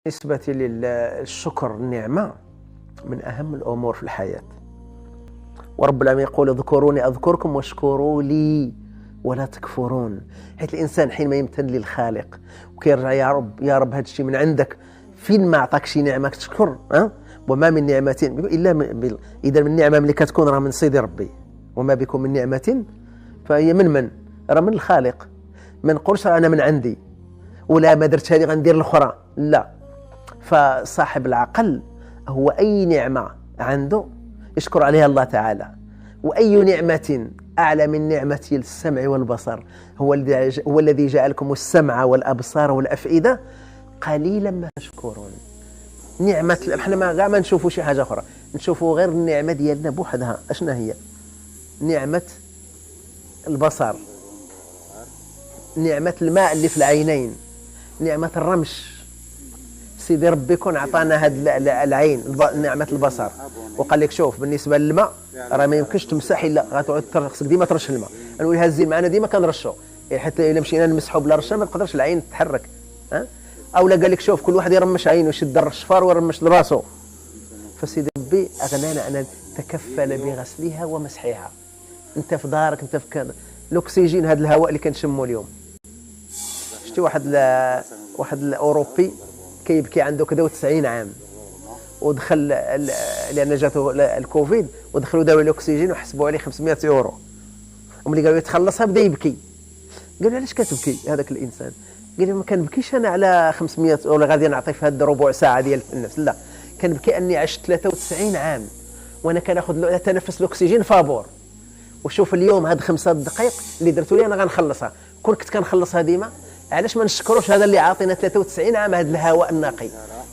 بالنسبة للشكر النعمة من أهم الأمور في الحياة. ورب العالمين يقول اذكروني أذكركم واشكروا لي ولا تكفرون. حيث الإنسان حينما يمتن للخالق وكيرجع يا رب يا رب هذا الشيء من عندك، فين ما أعطاك شي نعمة تشكر وما من نعمة إلا إذا من نعمة ملي كتكون راه من سيدي ربي، وما بكم من نعمة فهي من راه من الخالق. ما نقولش أنا من عندي ولا ما درت هذه غندير الأخرى، لا. فصاحب العقل هو أي نعمة عنده يشكر عليها الله تعالى. وأي نعمة أعلى من نعمة السمع والبصر؟ هو الذي جعلكم السمع والأبصار والأفئدة قليلا ما تشكرون. نعمة احنا ما نشوفوا شي حاجة أخرى، نشوفوا غير النعمة ديالنا بوحدها. أشنا هي؟ نعمة البصر، نعمة الماء اللي في العينين، نعمة الرمش. سيدي ربي كون عطانا هاد العين نعمة البصر وقال لك شوف بالنسبة للماء راه ما يمكنش تمسح الا غتقعد خصك ديما ترش الماء. نقول هازين معنا ديما كنرشوا، حتى الا مشينا نمسحوا بلا رشه ما تقدرش العين تتحرك. او لا قال لك شوف كل واحد يرمش عينه يشد الرشفار ويرمش لراسه. فسيدي ربي اغنانا ان نتكفل بغسلها ومسحها. انت في دارك، انت في كذا، الاكسجين هذا الهواء اللي كنشموا اليوم. شتي واحد الاوروبي كيبكي عنده كذا 90 عام ودخل لان جاته الكوفيد ودخلوا داو الاكسجين وحسبوا عليه 500 يورو. وملي قالوا يتخلصها بدا يبكي. قالوا علاش كتبكي هذاك الانسان؟ قال لهم ما كنبكيش انا على 500 يورو غادي نعطي في هذه ربع ساعه ديال النفس، لا، كنبكي اني عشت 93 عام وانا كناخذ تنفس الاكسجين فابور. وشوف اليوم هاد 5 دقائق اللي درتوا لي انا غنخلصها. كون كنت كنخلصها ديما، علاش ما نشكروش هذا اللي عاطينا 93 عام هذا الهواء النقي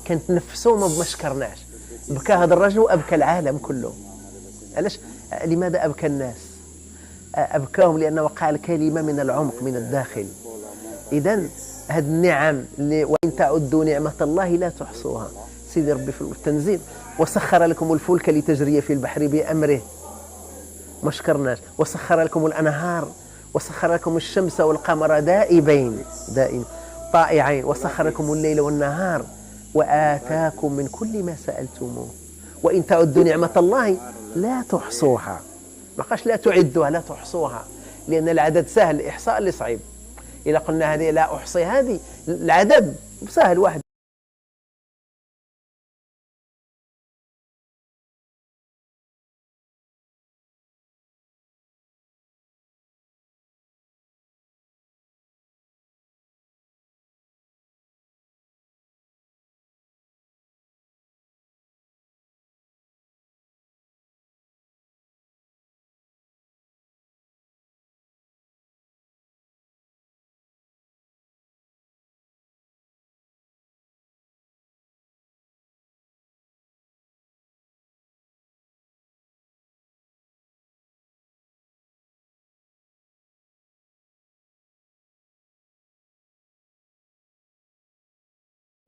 كنتنفسوا ما شكرناش؟ بكى هذا الرجل وابكى العالم كله. علاش؟ لماذا ابكى الناس؟ ابكاهم لانه قال كلمه من العمق من الداخل. اذا هذه النعم اللي وان تعدوا نعمه الله لا تحصوها. سيدي ربي في التنزيل وسخر لكم الفلك لتجري في البحر بامره، ما شكرناش. وسخر لكم الانهار وسخر لكم الشمس والقمر دائبين طائعين وسخر لكم الليل والنهار وآتاكم من كل ما سألتموه وإن تعدوا نعمة الله لا تحصوها. ما قالش لا تعدوها، لا تحصوها، لأن العدد سهل، الإحصاء اللي صعيب. إذا قلنا هذه لا أحصي، هذه العدد سهل واحد.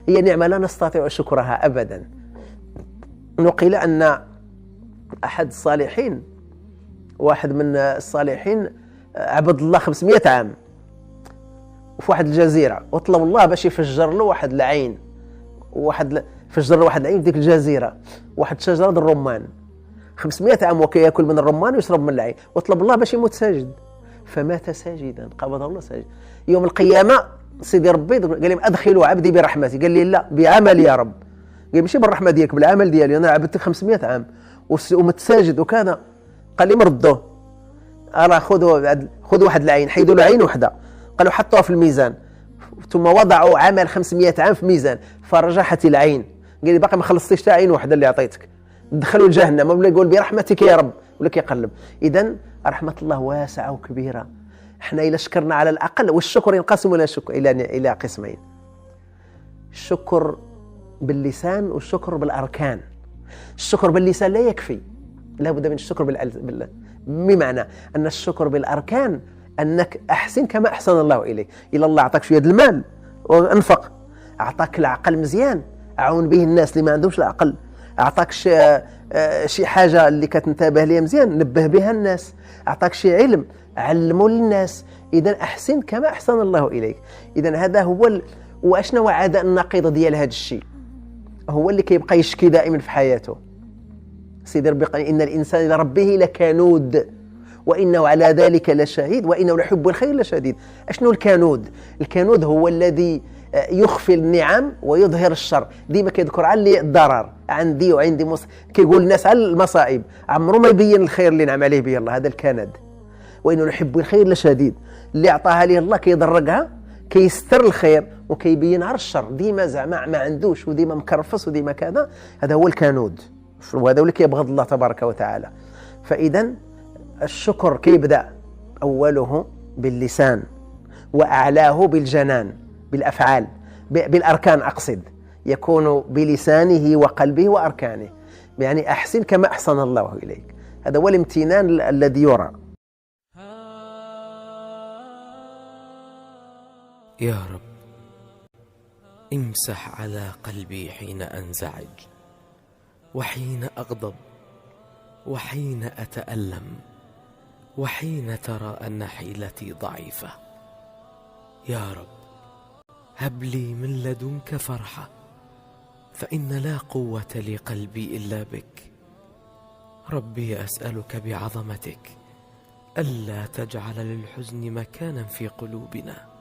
هي نعمة لا نستطيع شكرها أبدا. نقل أن أحد الصالحين، واحد من الصالحين عبد الله 500 عام وفي واحد الجزيرة، وطلب الله باش يفجر له واحد العين، فجر له واحد العين في ديك الجزيرة، واحد شجرة الرمان. 500 عام وكياكل من الرمان ويشرب من العين، وطلب الله باش يموت ساجد، فمات ساجدا قبضه الله ساجد. يوم القيامة سيدي ربي قال لهم ادخلوا عبدي برحمتي. قال لي لا، بعمل يا رب. قال ماشي بالرحمه ديالك، بالعمل ديالي. انا عبدتك 500 عام ومتساجد وكذا. قال لي مردوه، راه خذوا واحد العين، حيدوا له عين وحده، قالوا حطوها في الميزان، ثم وضعوا عمل 500 عام في ميزان فرجحت العين. قال لي باقي ما خلصتيش حتى عين وحده اللي عطيتك. دخلوا الجهنم ولا يقول برحمتك يا رب ولا كيقلب. اذا رحمه الله واسعه وكبيره. احنا إلا شكرنا على الأقل، والشكر ينقسم إلى قسمين: الشكر باللسان والشكر بالأركان. الشكر باللسان لا يكفي، لا بد من الشكر بمعنى أن الشكر بالأركان أنك أحسن كما أحسن الله إليك. إلا الله أعطاك شوية المال وأنفق، أعطاك العقل مزيان أعون به الناس اللي ما عندهمش العقل، أعطاك شي حاجة اللي كتنتبه ليها مزيان نبه بها الناس، أعطاك شي علم علموا للناس. إذا أحسن كما أحسن الله إليك. إذا هذا هو وأشنا وعد النقيض ديال هذا الشيء. هو اللي كيبقى يشكي دائما في حياته. سيدي ربي قال إن الإنسان لربه لكنود وإنه على ذلك لشهيد وإنه لحب الخير لشديد. أشنو الكنود؟ الكنود هو الذي يخفي النعم ويظهر الشر. ديما كيذكر على الضرر عندي وعندي كيقول الناس على المصائب، عمرو ما يبين الخير اللي نعم عليه به الله. هذا الكند. وإنه لحب الخير لشديد، اللي أعطاها ليه الله كيضرقها، كيستر الخير وكيبين على الشر. ديما زعما ما عندوش وديما مكرفص وديما كذا. هذا هو الكنود، وهذا اللي كيبغض الله تبارك وتعالى. فإذا الشكر كيبدأ أوله باللسان وأعلاه بالجنان، بالأفعال، بالأركان أقصد، يكون بلسانه وقلبه وأركانه. يعني أحسن كما أحسن الله إليك. هذا هو الامتنان الذي يرى. يا رب امسح على قلبي حين أنزعج وحين أغضب وحين أتألم وحين ترى أن حيلتي ضعيفة. يا رب هب لي من لدنك فرحة، فإن لا قوة لقلبي إلا بك. ربي أسألك بعظمتك ألا تجعل للحزن مكانا في قلوبنا،